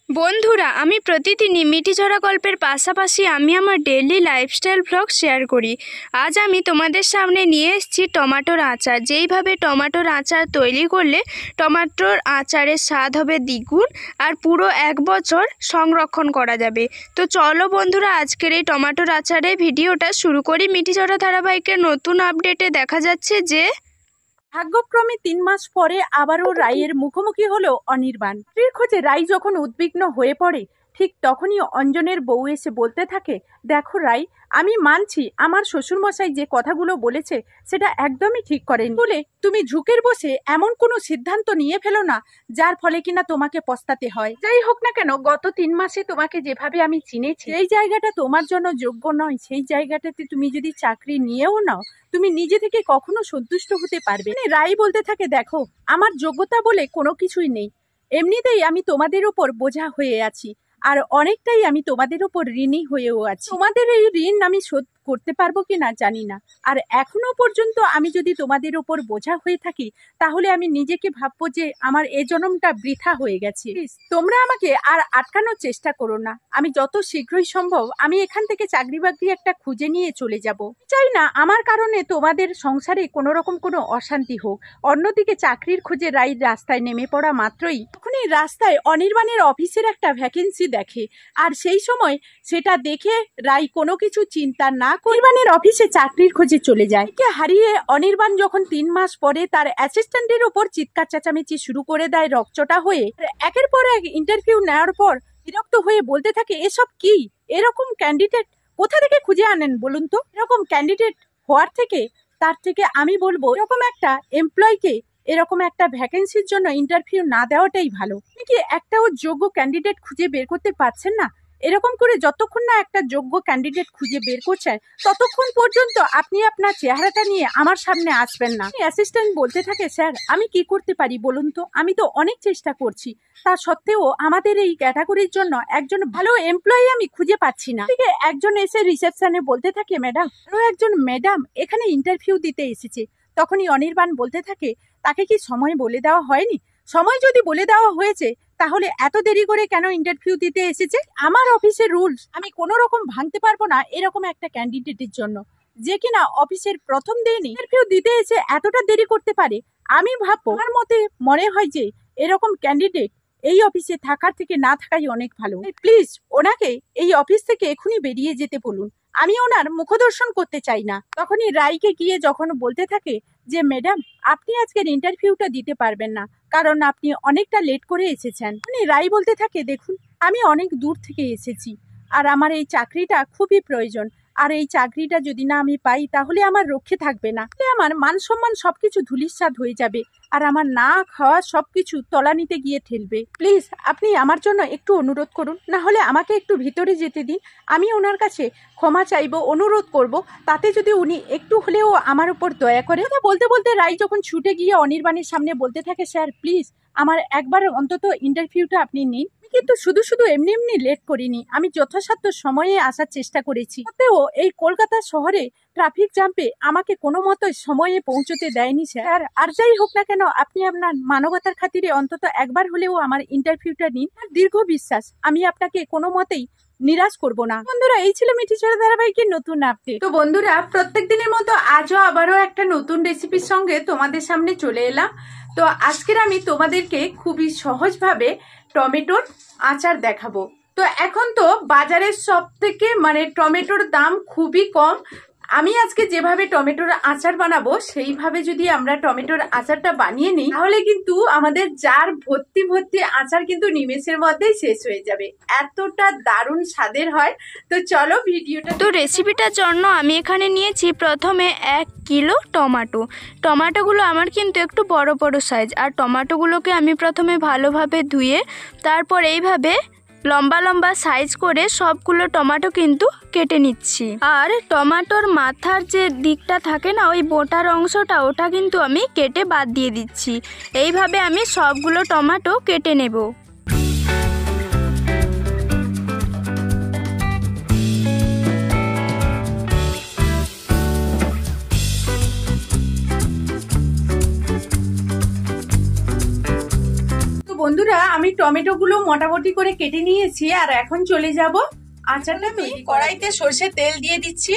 বন্ধুরা, আমি প্রতিদিনই মিঠিঝরা গল্পের পাশাপাশি আমি আমার ডেইলি লাইফস্টাইল ভ্লগ শেয়ার করি। আজ আমি তোমাদের সামনে নিয়ে এসেছি টমেটোর আচার। যেইভাবে টমেটোর আচার তৈরি করলে টমেটোর আচারের স্বাদ হবে দ্বিগুণ আর পুরো 1 বছর সংরক্ষণ করা যাবে। তো চলো বন্ধুরা, আজকের এই টমেটোর আচারের ভিডিওটা শুরু করি। মিঠিঝরা ধারাবাহিকের নতুন আপডেটে দেখা যাচ্ছে যে ভাগ্যক্রমে 3 মাস পরে আবারও রাইয়ের মুখোমুখি হলো অনির্বাণ। স্ত্রীর খোঁজে রাই যখন উদ্বিগ্ন হয়ে পড়ে, ঠিক তখনই অঞ্জনের বউ এসে বলতে থাকে, দেখো রাই, আমি মানছি আমার শ্বশুরমশাই যে কথাগুলো বলেছে সেটা একদমই ঠিক করেন বলে তুমি ঝুঁকের বসে এমন কোনো সিদ্ধান্ত নিয়ে ফেলো না যার ফলে কিনা তোমাকে পস্তাতে হয়। যাই হোক না কেন, গত 3 মাসে তোমাকে যেভাবে আমি চিনেছি, এই জায়গাটা তোমার জন্য যোগ্য নয়। সেই জায়গাটাতে তুমি যদি চাকরি নিয়েও নাও, তুমি নিজে থেকে কখনো সন্তুষ্ট হতে পারবে না। রাই বলতে থাকে, দেখো, আমার যোগ্যতা বলে কোনো কিছুই নেই। এমনিতেই আমি তোমাদের উপর বোঝা হয়ে আছি, আর অনেকটাই আমি তোমাদের উপর ঋণী হয়েও আছি। তোমাদের এই ঋণ আমি শোধ করতে পারবো কিনা জানি না, আর এখনো পর্যন্ত আমি যদি তোমাদের উপর বোঝা হয়ে থাকি তাহলে আমি নিজেকে ভাববো যে আমার এ জন্মটা বৃথা হয়ে গেছে। তোমরা আমাকে আর আটকানোর চেষ্টা করো না। আমি যত শীঘ্রই সম্ভব আমি এখান থেকে চাকরি বাকরি একটা খুঁজে নিয়ে চলে যাব। চাই না আমার কারণে তোমাদের সংসারে কোনো রকম কোনো অশান্তি হোক। অন্যদিকে চাকরির খোঁজে রাই রাস্তায় নেমে পড়া মাত্রই তখনই রাস্তায় অনির্বাণের অফিসের একটা ভ্যাকেন্সি দেখে, আর সেই সময় সেটা দেখে রাই কোনো কিছু চিন্তা না অনির্বাণের অফিসে চাকরির খোঁজে চলে যায়। একে হারিয়ে অনির্বাণ যখন 3 মাস পরে তার অ্যাসিস্ট্যান্টের উপর চিৎকার চেঁচামেচি শুরু করে দেয় রকচটা হয়ে, একের পর এক ইন্টারভিউ নেওয়ার পর বিরক্ত হয়ে বলতে থাকে, এসব কি, এরকম ক্যান্ডিডেট কোথা থেকে খুঁজে আনেন বলুন তো? এরকম ক্যান্ডিডেট হওয়ার থেকে তার থেকে আমি বলবো এরকম একটা এমপ্লয়কে এরকম একটা ভ্যাকেন্সির জন্য ইন্টারভিউ না দেওয়াটাই ভালো। আপনি কি একটাও যোগ্য ক্যান্ডিডেট খুঁজে বের করতে পারছেন না? এরকম করে যতক্ষণ না একটা যোগ্য ক্যান্ডিডেট খুঁজে বের করছেন ততক্ষণ পর্যন্ত আপনি আপনার চেহারাটা নিয়ে আমার সামনে আসবেন না। অ্যাসিস্ট্যান্ট বলতে থাকে, স্যার আমি কি করতে পারি বলুন তো? আমি তো অনেক চেষ্টা করছি, তা সত্ত্বেও আমাদের এই ক্যাটাগরির জন্য একজন ভালো এমপ্লয়ি আমি খুঁজে পাচ্ছি না। ঠিক একজন এসে রিসেপশনে বলতে থাকে, ম্যাডাম, আরো একজন ম্যাডাম এখানে ইন্টারভিউ দিতে এসেছে। তখনই অনির্বাণ বলতে থাকে, তাকে কি সময় বলে দেওয়া হয়নি? সময় যদি বলে দেওয়া হয়েছে তাহলে এত দেরি করে কেন ইন্টারভিউ দিতে এসেছে? আমার অফিসের রুলস আমি কোনো রকম ভাঙতে পারবো না এরকম একটা ক্যান্ডিডেটের জন্য, যে কিনা অফিসের প্রথম দিনই ইন্টারভিউ দিতে এসে এতটা দেরি করতে পারে। আমি ভাববো, আমার মতে মনে হয় যে এরকম ক্যান্ডিডেট এই অফিসে থাকার থেকে না থাকাই অনেক ভালো। প্লিজ ওনাকে এই অফিস থেকে এখনই বেরিয়ে যেতে বলুন, আমি ওনার মুখদর্শন করতে চাই না। তখনই রাইকে গিয়ে যখন বলতে থাকে যে, ম্যাডাম, আপনি আজকের ইন্টারভিউটা দিতে পারবেন না, কারণ আপনি অনেকটা লেট করে এসেছেন। রাই বলতে থাকে, দেখুন, আমি অনেক দূর থেকে এসেছি আর আমার এই চাকরিটা খুবই প্রয়োজন, আর এই চাকরিটা যদি না আমি পাই তাহলে আমার রক্ষে থাকবে না, আমার মান সম্মান সবকিছু ধূলিসাৎ হয়ে যাবে, আর আমার না খাওয়া সবকিছু তলানিতে গিয়ে ঠেলবে। প্লিজ আপনি আমার জন্য একটু অনুরোধ করুন, না হলে আমাকে একটু ভিতরে যেতে দিন। আমি ওনার কাছে ক্ষমা চাইবো, অনুরোধ করব, তাতে যদি উনি একটু হলেও আমার উপর দয়া করে। বলতে বলতে রাই যখন ছুটে গিয়ে অনির্বাণের সামনে বলতে থাকে, স্যার প্লিজ আমার একবার অন্তত ইন্টারভিউটা আপনি নিন। কিন্তু শুধু শুধু এমনি এমনি লেট করিনি, আমি যথাসাধ্য সময়ে আসার চেষ্টা করেছি। তাতেও এই কলকাতা শহরে ট্রাফিক জ্যামে আমাকে কোনো মতো সময়ে পৌঁছতে দেয়নি স্যার। আর যাই হোক না কেন, আপনি আপনার মানবতার খাতিরে অন্তত একবার হলেও আমার ইন্টারভিউটা নিন। দীর্ঘ বিশ্বাস, আমি আপনাকে কোনো মতেই নিরাশ করব না। বন্ধুরা, এই ছিল মিঠিঝরা ধারাবাহিকের নতুন আপডেট। তো বন্ধুরা, প্রত্যেক দিনের মতো আজও আবারও একটা নতুন রেসিপির সঙ্গে তোমাদের সামনে চলে এলাম। তো আজকের আমি তোমাদেরকে খুবই সহজভাবে টমেটোর আচার দেখাবো। তো এখন তো বাজারের সব থেকে টমেটোর দাম খুবই কম। আমি আজকে যেভাবে টমেটোর আচার বানাবো সেইভাবে যদি আমরা টমেটোর আচারটা বানিয়ে নিই তাহলে কিন্তু আমাদের জার ভর্তি ভর্তি আচার কিন্তু নিমেষের মধ্যেই শেষ হয়ে যাবে, এতটা দারুণ স্বাদের হয়। তো চলো ভিডিওটা। তো রেসিপিটার জন্য আমি এখানে নিয়েছি প্রথমে 1 কিলো টমেটোগুলো আমার কিন্তু একটু বড় বড় সাইজ, আর টমেটোগুলোকে আমি প্রথমে ভালোভাবে ধুয়ে তারপর এইভাবে লম্বা লম্বা সাইজ করে সবগুলো টমেটো কিন্তু কেটে নিচ্ছি। আর টমেটোর মাথার যে দিকটা থাকে না, ওই বোটার অংশটা, ওটা কিন্তু আমি কেটে বাদ দিয়ে দিচ্ছি। এইভাবে আমি সবগুলো টমেটো কেটে নেব। বন্ধুরা, আমি টমেটোগুলো মোটামুটি করে কেটে নিয়েছি আর এখন চলে যাব আচারটা। আমি কড়াইতে সরষের তেল দিয়ে দিচ্ছি,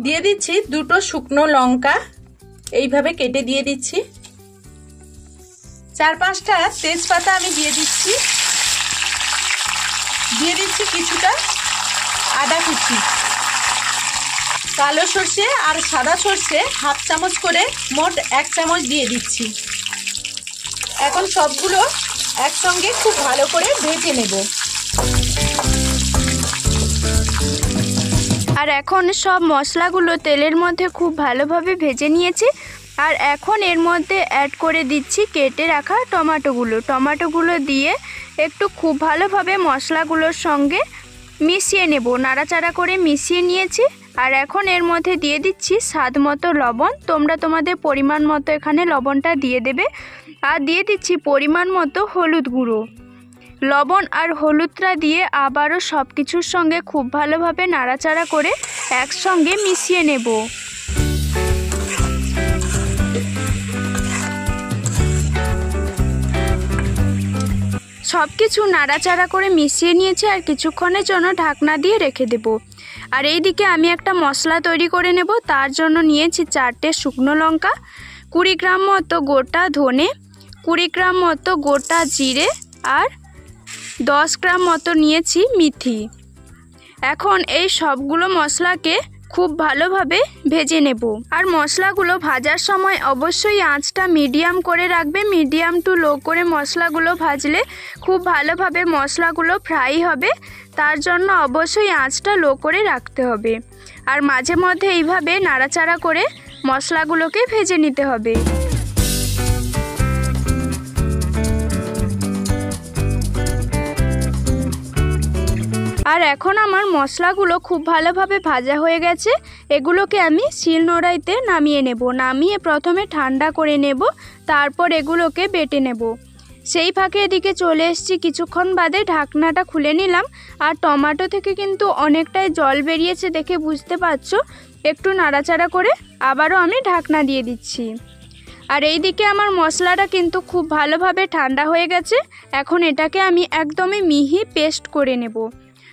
দিয়ে দিচ্ছি 2টো শুকনো লঙ্কা এইভাবে কেটে দিয়ে দিচ্ছি, 4-5টা তেজপাতা আমি দিয়ে দিচ্ছি, দিয়ে দিচ্ছি কিছুটা আদা কুচি, কালো সর্ষে আর সাদা সর্ষে হাফ চামচ করে মোট 1 চামচ দিয়ে দিচ্ছি। এখন সবগুলো একসঙ্গে খুব ভালো করে ভেজে নেব। আর এখন সব মশলাগুলো তেলের মধ্যে খুব ভালোভাবে ভেজে নিয়েছি। আর এখন এর মধ্যে অ্যাড করে দিচ্ছি কেটে রাখা টমেটোগুলো দিয়ে একটু খুব ভালোভাবে মশলাগুলোর সঙ্গে মিশিয়ে নেব, নাড়াচাড়া করে মিশিয়ে নিয়েছি। আর এখন এর মধ্যে দিয়ে দিচ্ছি স্বাদ মতো লবণ, তোমরা তোমাদের পরিমাণ মতো এখানে লবণটা দিয়ে দেবে। আর দিয়ে দিচ্ছি পরিমাণ মতো হলুদ গুঁড়ো। লবণ আর হলুদটা দিয়ে আবারও সব কিছুর সঙ্গে খুব ভালোভাবে নাড়াচাড়া করে একসঙ্গে মিশিয়ে নেব। সব কিছু নাড়াচাড়া করে মিশিয়ে নিয়েছি আর কিছুক্ষণের জন্য ঢাকনা দিয়ে রেখে দেব। আর এই দিকে আমি একটা মশলা তৈরি করে নেব। তার জন্য নিয়েছি 4টে শুকনো লঙ্কা, 20 গ্রাম মতো গোটা ধনে, 20 গ্রাম মতো গোটা জিরে আর 10 গ্রাম মতো নিয়েছি মেথি। এখন এই সবগুলো মশলাকে খুব ভালোভাবে ভেজে নেব। আর মশলাগুলো ভাজার সময় অবশ্যই আঁচটা মিডিয়াম করে রাখবে, মিডিয়াম টু লো করে মশলাগুলো ভাজলে খুব ভালোভাবে মশলাগুলো ফ্রাই হবে। তার জন্য অবশ্যই আঁচটা লো করে রাখতে হবে। আর মাঝে মধ্যে এইভাবে নাড়াচাড়া করে মশলাগুলোকে ভেজে নিতে হবে। আর এখন আমার মশলাগুলো খুব ভালোভাবে ভাজা হয়ে গেছে। এগুলোকে আমি শিলনোড়াইতে নামিয়ে নেব, নামিয়ে প্রথমে ঠান্ডা করে নেব, তারপর এগুলোকে বেটে নেব। সেই ফাঁকে এদিকে চলে এসেছি, কিছুক্ষণ বাদে ঢাকনাটা খুলে নিলাম। আর টমেটো থেকে কিন্তু অনেকটাই জল বেরিয়েছে দেখে বুঝতে পারছো। একটু নাড়াচাড়া করে আবারও আমি ঢাকনা দিয়ে দিচ্ছি। আর এই দিকে আমার মশলাটা কিন্তু খুব ভালোভাবে ঠান্ডা হয়ে গেছে। এখন এটাকে আমি একদমই মিহি পেস্ট করে নেব।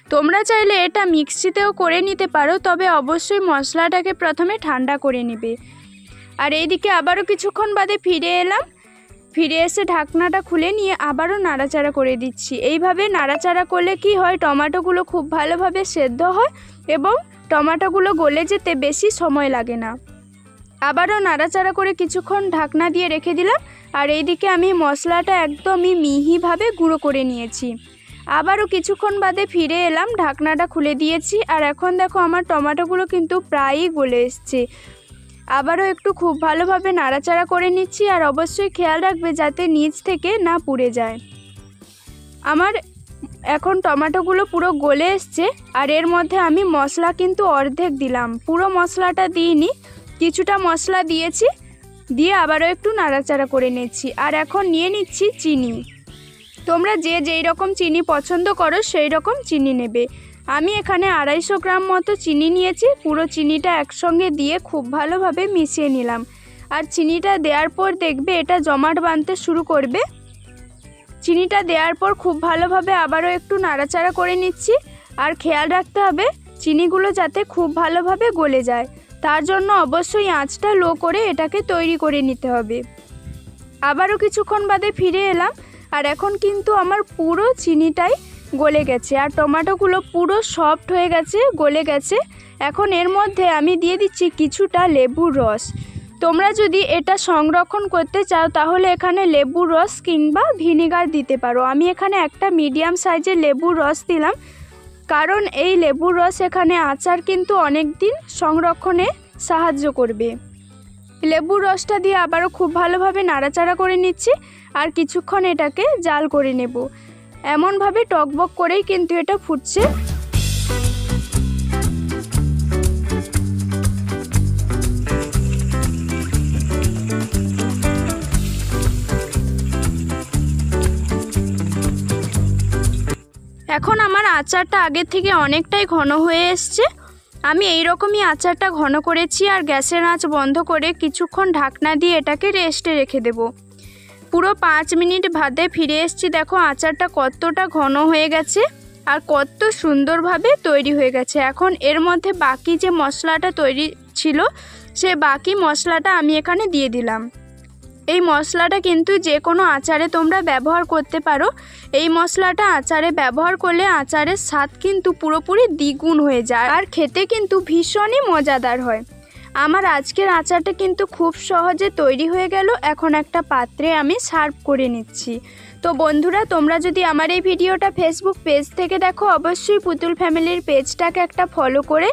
তোমরা চাইলে এটা মিক্সিতেও করে নিতে পারো, তবে অবশ্যই মশলাটাকে প্রথমে ঠান্ডা করে নেবে। আর এইদিকে আবারও কিছুক্ষণ বাদে ফিরে এলাম, ফিরে এসে ঢাকনাটা খুলে নিয়ে আবারও নাড়াচাড়া করে দিচ্ছি। এইভাবে নাড়াচাড়া করলে কি হয়, টমেটোগুলো খুব ভালোভাবে সেদ্ধ হয় এবং টমেটোগুলো গলে যেতে বেশি সময় লাগে না। আবারও নাড়াচাড়া করে কিছুক্ষণ ঢাকনা দিয়ে রেখে দিলাম। আর এইদিকে আমি মশলাটা একদমই মিহিভাবে গুঁড়ো করে নিয়েছি। আবারও কিছুক্ষণ বাদে ফিরে এলাম, ঢাকনাটা খুলে দিয়েছি। আর এখন দেখো আমার টমেটোগুলো কিন্তু প্রায়ই গলে এসছে। আবারও একটু খুব ভালোভাবে নাড়াচাড়া করে নিচ্ছি। আর অবশ্যই খেয়াল রাখবে যাতে নিচ থেকে না পুড়ে যায়। আমার এখন টমেটোগুলো পুরো গলে এসছে। আর এর মধ্যে আমি মশলা কিন্তু অর্ধেক দিলাম, পুরো মশলাটা দিইনি, কিছুটা মশলা দিয়েছি, দিয়ে আবারও একটু নাড়াচাড়া করে নিচ্ছি। আর এখন নিয়ে নিচ্ছি চিনি। তোমরা যে যেই রকম চিনি পছন্দ করো সেই রকম চিনি নেবে। আমি এখানে 250 গ্রাম মতো চিনি নিয়েছি। পুরো চিনিটা একসঙ্গে দিয়ে খুব ভালোভাবে মিশিয়ে নিলাম। আর চিনিটা দেওয়ার পর দেখবে এটা জমাট বাঁধতে শুরু করবে। চিনিটা দেওয়ার পর খুব ভালোভাবে আবারও একটু নাড়াচাড়া করে নিচ্ছি। আর খেয়াল রাখতে হবে চিনিগুলো যাতে খুব ভালোভাবে গলে যায়, তার জন্য অবশ্যই আঁচটা লো করে এটাকে তৈরি করে নিতে হবে। আবারও কিছুক্ষণ বাদে ফিরে এলাম। আর এখন কিন্তু আমার পুরো চিনিটাই গলে গেছে আর টমেটোগুলো পুরো সফট হয়ে গেছে, গলে গেছে। এখন এর মধ্যে আমি দিয়ে দিচ্ছি কিছুটা লেবুর রস। তোমরা যদি এটা সংরক্ষণ করতে চাও তাহলে এখানে লেবুর রস কিংবা ভিনেগার দিতে পারো। আমি এখানে একটা মিডিয়াম সাইজের লেবুর রস দিলাম, কারণ এই লেবুর রস এখানে আচার কিন্তু অনেক দিন সংরক্ষণে সাহায্য করবে। লেবুর রসটা দিয়ে আবারও খুব ভালোভাবে নাড়াচাড়া করে নিচ্ছি। আর কিছুক্ষণ এটাকে জাল করে নেব। এমনভাবে টকবক করেই কিন্তু এটা ফুটছে। এখন আমার আচারটা আগের থেকে অনেকটাই ঘন হয়ে এসছে। আমি এই রকমই আচারটা ঘন করেছি। আর গ্যাসের আঁচ বন্ধ করে কিছুক্ষণ ঢাকনা দিয়ে এটাকে রেস্টে রেখে দেব। পুরো 5 মিনিট বাদে ফিরে এসেছি। দেখো আচারটা কতটা ঘন হয়ে গেছে আর কত সুন্দরভাবে তৈরি হয়ে গেছে। এখন এর মধ্যে বাকি যে মশলাটা তৈরি ছিল সে বাকি মশলাটা আমি এখানে দিয়ে দিলাম। এই মশলাটা কিন্তু যে কোনো আচারে তোমরা ব্যবহার করতে পারো। এই মশলাটা আচারে ব্যবহার করলে আচারের স্বাদ কিন্তু পুরোপুরি দ্বিগুণ হয়ে যায় আর খেতে কিন্তু ভীষণই মজাদার হয়। আমার আজকের আচারটা কিন্তু খুব সহজে তৈরি হয়ে গেল। এখন একটা পাত্রে আমি সার্ভ করে নিচ্ছি। তো বন্ধুরা, তোমরা যদি আমার এই ভিডিওটা ফেসবুক পেজ থেকে দেখো অবশ্যই পুতুল ফ্যামিলির পেজটাকে একটা ফলো করে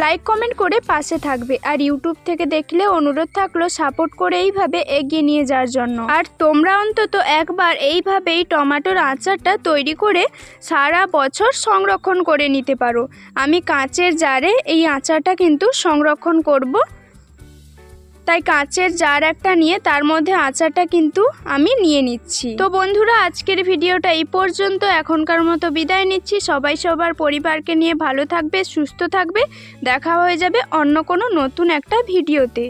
লাইক কমেন্ট করে পাশে থাকবে। আর ইউটিউব থেকে দেখলে অনুরোধ থাকলো সাপোর্ট করে এইভাবে এগিয়ে নিয়ে যাওয়ার জন্য। আর তোমরা অন্তত একবার এইভাবেই টমেটোর আচারটা তৈরি করে সারা বছর সংরক্ষণ করে নিতে পারো। আমি কাঁচের জারে এই আচারটা কিন্তু সংরক্ষণ করব, তাই কাঁচের জার একটা নিয়ে তার মধ্যে আচারটা কিন্তু আমি নিয়ে নিচ্ছি। তো বন্ধুরা, আজকের ভিডিওটা এই পর্যন্ত। এখনকার মতো বিদায় নিচ্ছি। সবাই সবার পরিবারকে নিয়ে ভালো থাকবে, সুস্থ থাকবে। দেখা হয়ে যাবে অন্য কোনো নতুন একটা ভিডিওতে।